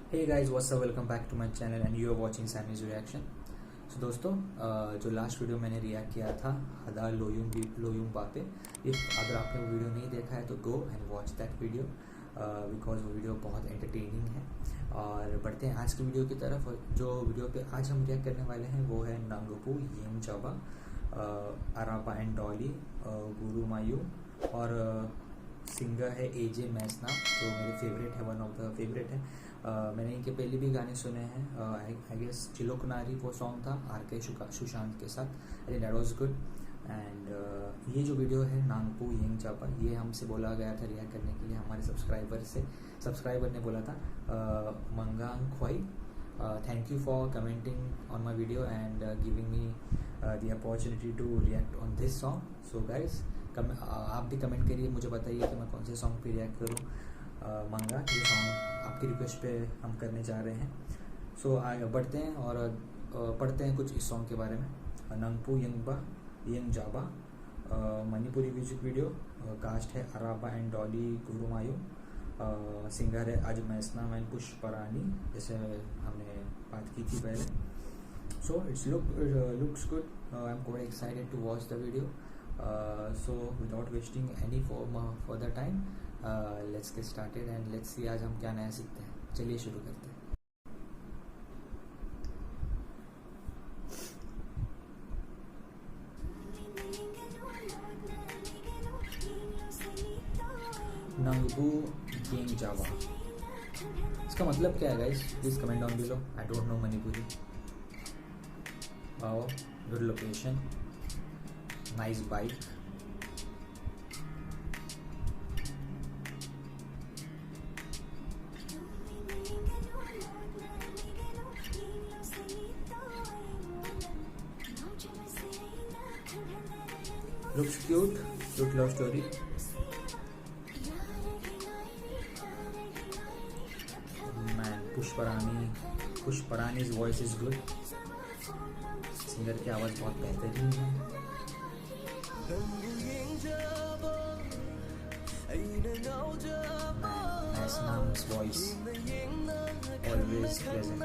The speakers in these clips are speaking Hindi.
Hey guys, what's up? Welcome back to my channel and you are watching Sammy's reaction. So दोस्तों जो लास्ट वीडियो मैंने रिएक्ट किया था हदा लोयुंग बापे, अगर आपने वो वीडियो नहीं देखा है तो go and watch that video because वो वीडियो बहुत एंटरटेनिंग है। और बढ़ते हैं आज की वीडियो की तरफ। जो वीडियो पे आज हम रिएक्ट करने वाले हैं वो है नांगपू येंगजाबा, अरापा एंड डॉली, गुरु मायू और सिंगर है एजे मैसना जो मेरे फेवरेट है, वन ऑफ द फेवरेट है। मैंने इनके पहले भी गाने सुने हैं। आई गेस चिलोकनारी वो सॉन्ग था आर.के. सुशांत के साथ। आई think that was good. And ये जो वीडियो है नांगपू येंगजाबा, ये हमसे बोला गया था रिएक्ट करने के लिए हमारे सब्सक्राइबर ने बोला था। Mangang Khwai, thank you for commenting on my video and giving me the opportunity to react on this song. So guys आप भी कमेंट करिए, मुझे बताइए कि मैं कौन से सॉन्ग पे रिएक्ट करूँ। मंगा ये सॉन्ग आपकी रिक्वेस्ट पे हम करने जा रहे हैं। सो आगे बढ़ते हैं और पढ़ते हैं कुछ इस सॉन्ग के बारे में। नांगपू येंगजाबा मणिपुरी म्यूजिक वीडियो, कास्ट है अराबा एंड डॉली गुरुमायू, सिंगर है आज मैसना एंड पुष्परानी, जैसे हमने बात की थी पहले। So it's looks good. I am quite excited to watch the video. So without wasting any for the time, let's get started and let's see आज हम क्या नया सीखते हैं। चलिए शुरू करते हैं। नांगपू येंगजाबा, इसका मतलब क्या है guys? Please comment down below. I don't no Manipuri. Wow, good location, nice bike. Looks cute love story. Man, Pushparani's voice is good. Singer की आवाज बहुत बेहतरीन है। Mesnam's voice always present.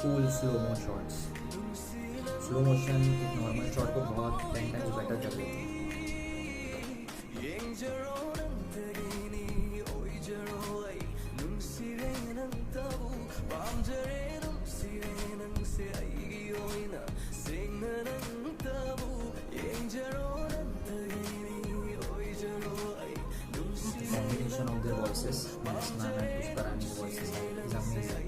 Cool slow-mo shots. Slow motion एक नॉर्मल शॉट को बहुत 10 टाइम्स बेटर कर देती है। Combination of their voices, Mesna and Pushparani's voices is amazing.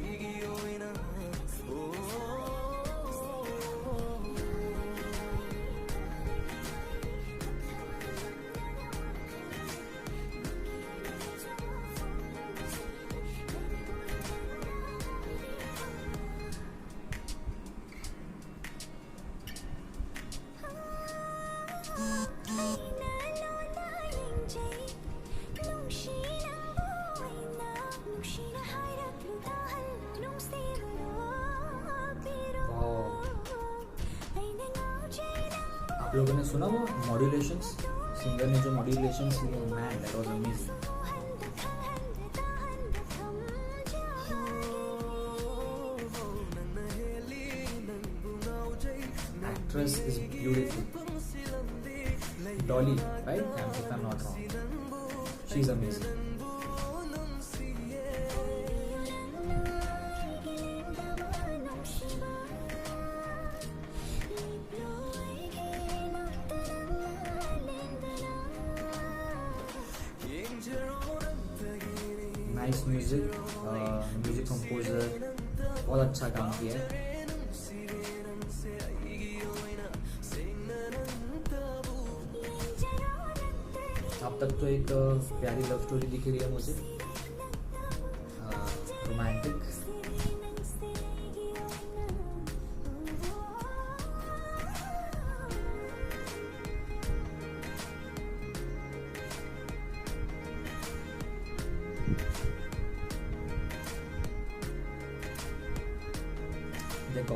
आप लोगों ने सुना वो मॉड्यूलेशंस, सिंगर ने जो मॉड्यूलेशंस लिए, man that was amazing. Actress is beautiful, Dolly, right? if I'm not wrong, she's amazing. Nice music, music composer बहुत अच्छा काम किया है। अब तक तो एक प्यारी लव स्टोरी दिख रही है मुझे, romantic.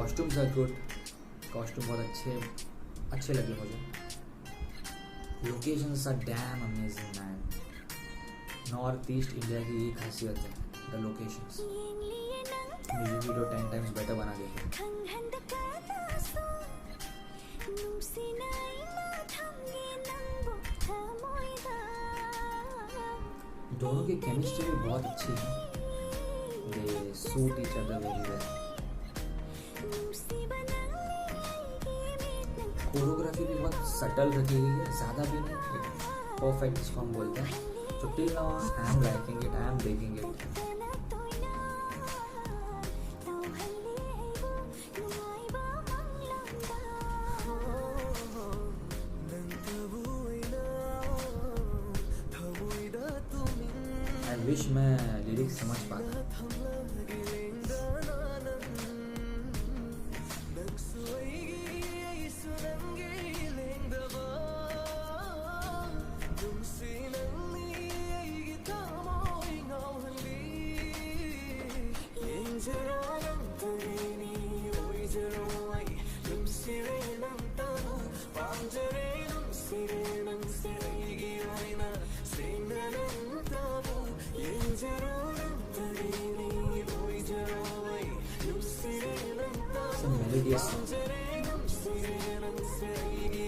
Costumes are good, costume बहुत अच्छे लगे मुझे। Locations are damn amazing man. North East India की यही खासियत है, the locations. Music video 10 times better बना देते। दोनों की केमिस्ट्री भी बहुत अच्छी है, they suit each other very well. Choreography भी बहुत सटल रखी गई है, ज़्यादा भी नहीं, परफेक्ट जिसको हम बोलते हैं। So till now I am liking it, I am digging it. I wish मैं लिरिक्स समझ पाता।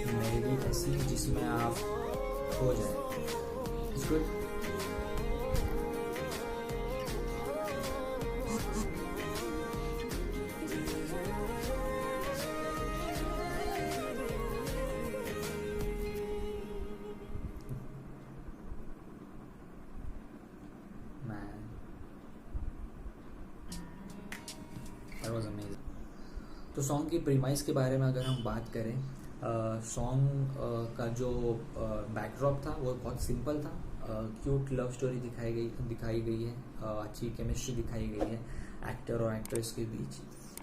मेलोडी ऐसी जिसमें आप हो जाए। It's good. Man, that was amazing. तो सॉन्ग की प्रीमाइस के बारे में अगर हम बात करें, सॉन्ग का जो बैकड्रॉप था वो बहुत सिंपल था। क्यूट लव स्टोरी दिखाई गई है, अच्छी केमिस्ट्री दिखाई गई है एक्टर और एक्ट्रेस के बीच।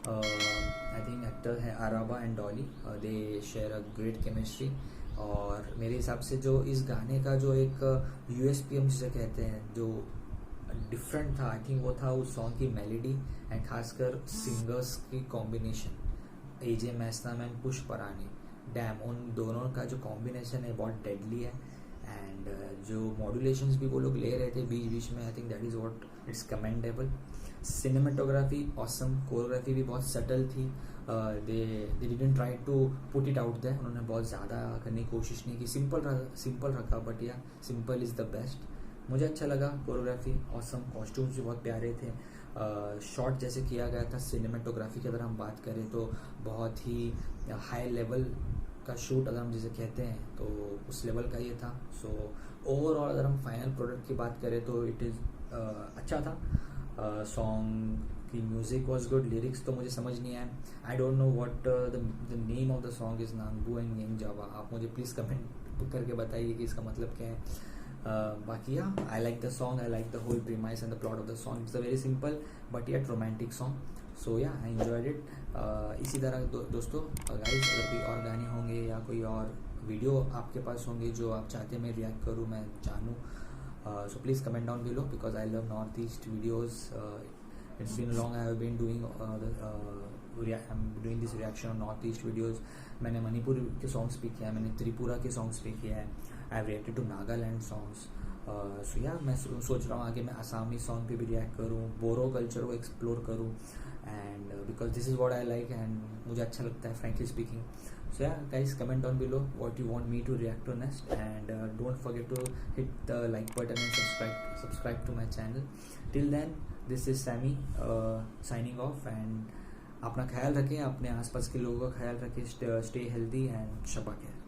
आई थिंक एक्टर है Araba and Dolly, they share a great chemistry. और मेरे हिसाब से जो इस गाने का जो एक यूएसपी हम जिसे कहते हैं, जो डिफरेंट था, आई थिंक वो था उस सॉन्ग की मेलोडी एंड खासकर सिंगर्स की combination, AJ Maisnam and push परानी। डैम, उन दोनों का जो कॉम्बिनेशन है बहुत डेडली है। एंड जो मॉड्यूलेशंस भी वो लोग ले रहे थे बीच बीच में, I think that is what it's commendable. Cinematography awesome, choreography भी बहुत सटल थी। They didn't try to put it out there, उन्होंने बहुत ज़्यादा करने की कोशिश नहीं की, सिंपल रखा, बट या सिंपल इज़ द बेस्ट। मुझे अच्छा लगा कोरियोग्राफी ऑसम, कॉस्ट्यूम्स भी बहुत प्यारे थे। शॉट जैसे किया गया था, सिनेमेटोग्राफी की अगर हम बात करें तो बहुत ही हाई लेवल का शूट अगर हम जिसे कहते हैं तो उस लेवल का ये था। सो ओवरऑल अगर हम फाइनल प्रोडक्ट की बात करें तो इट इज़ अच्छा था। सॉन्ग की म्यूज़िक वॉज गुड, लिरिक्स तो मुझे समझ नहीं आया। I don't know what the name of the song is नानबू एंड येंग जावा। आप मुझे प्लीज़ कमेंट करके बताइए कि इसका मतलब क्या है। बाकी I like the song, I like the whole premise and the plot of the song. It's a very simple but yet romantic song. So yeah, I enjoyed it. इसी तरह दोस्तों गाइस, अगर कोई और गाने होंगे या कोई और वीडियो आपके पास होंगे जो आप चाहते हैं मैं रिएक्ट करूँ, मैं जानूँ, so please comment down below because I love Northeast videos. It's been long I have been doing I'm doing this reaction on Northeast videos. मैंने मणिपुर के सॉन्ग्स भी किया है, मैंने त्रिपुरा के सॉन्ग्स भी किया है, I have reacted to Nagaland songs. So या मैं सोच रहा हूँ आगे मैं आसामी सॉन्ग पे भी रिएक्ट करूँ, बोरो कल्चर को एक्सप्लोर करूँ, and because this is what I like and मुझे अच्छा लगता है frankly speaking. So yeah guys, comment down below what you want me to react to next, and don't forget to hit the like button and subscribe to my channel. Till then, this is Sammy signing off, and अपना ख्याल रखें, अपने आसपास के लोगों का ख्याल रखें, स्टे हेल्दी एंड शबा खैर।